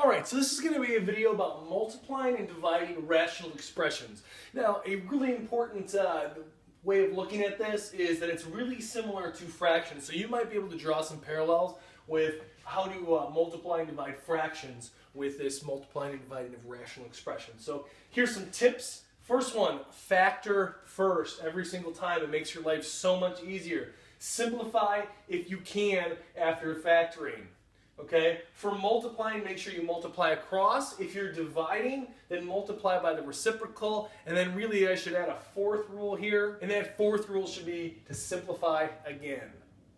Alright, so this is going to be a video about multiplying and dividing rational expressions. Now, a really important way of looking at this is that it's really similar to fractions. So you might be able to draw some parallels with how to multiply and divide fractions with this multiplying and dividing of rational expressions. So here's some tips. First one, factor first every single time. It makes your life so much easier. Simplify if you can after factoring. Okay, for multiplying, make sure you multiply across. If you're dividing, then multiply by the reciprocal. And then really I should add a fourth rule here. And that fourth rule should be to simplify again.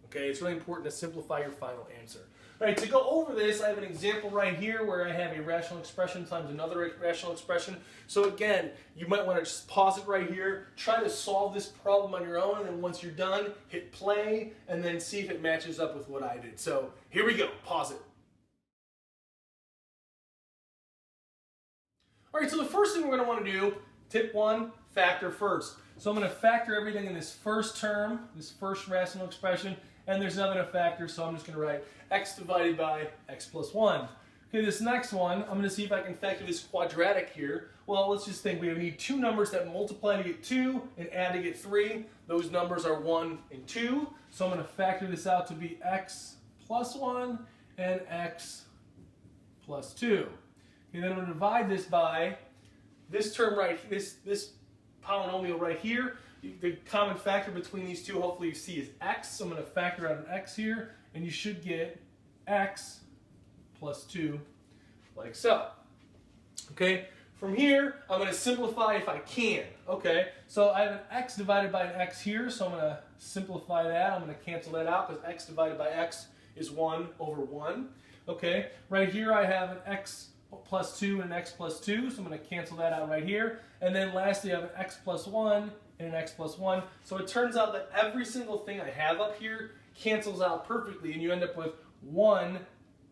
Okay, it's really important to simplify your final answer. All right, to go over this, I have an example right here where I have a rational expression times another rational expression. So again, you might want to just pause it right here, try to solve this problem on your own, and then once you're done, hit play, and then see if it matches up with what I did. So here we go, pause it. All right, so the first thing we're going to want to do, tip one, factor first. So I'm going to factor everything in this first term, this first rational expression, and there's nothing to factor, so I'm just going to write x divided by x plus 1. Okay, this next one, I'm going to see if I can factor this quadratic here. Well, let's just think we need two numbers that multiply to get 2 and add to get 3. Those numbers are 1 and 2, so I'm going to factor this out to be x plus 1 and x plus 2. Okay, then I'm going to divide this by this term right here, this polynomial right here. The common factor between these two, hopefully you see, is x. So I'm going to factor out an x here, and you should get x plus 2, like so. Okay, from here, I'm going to simplify if I can. Okay, so I have an x divided by an x here, so I'm going to simplify that. I'm going to cancel that out because x divided by x is 1 over 1. Okay, right here I have an x plus 2 and an x plus 2, so I'm going to cancel that out right here. And then lastly, I have an x plus 1 and an x plus 1. So it turns out that every single thing I have up here cancels out perfectly, and you end up with 1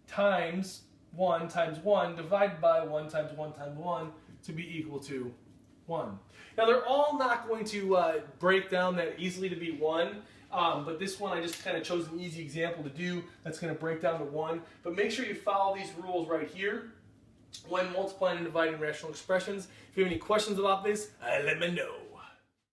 times 1 times 1 divided by 1 times 1 times 1 to be equal to 1. Now they're all not going to break down that easily to be 1. But this one I just kind of chose an easy example to do that's going to break down to 1. But make sure you follow these rules right here when multiplying and dividing rational expressions. If you have any questions about this, let me know.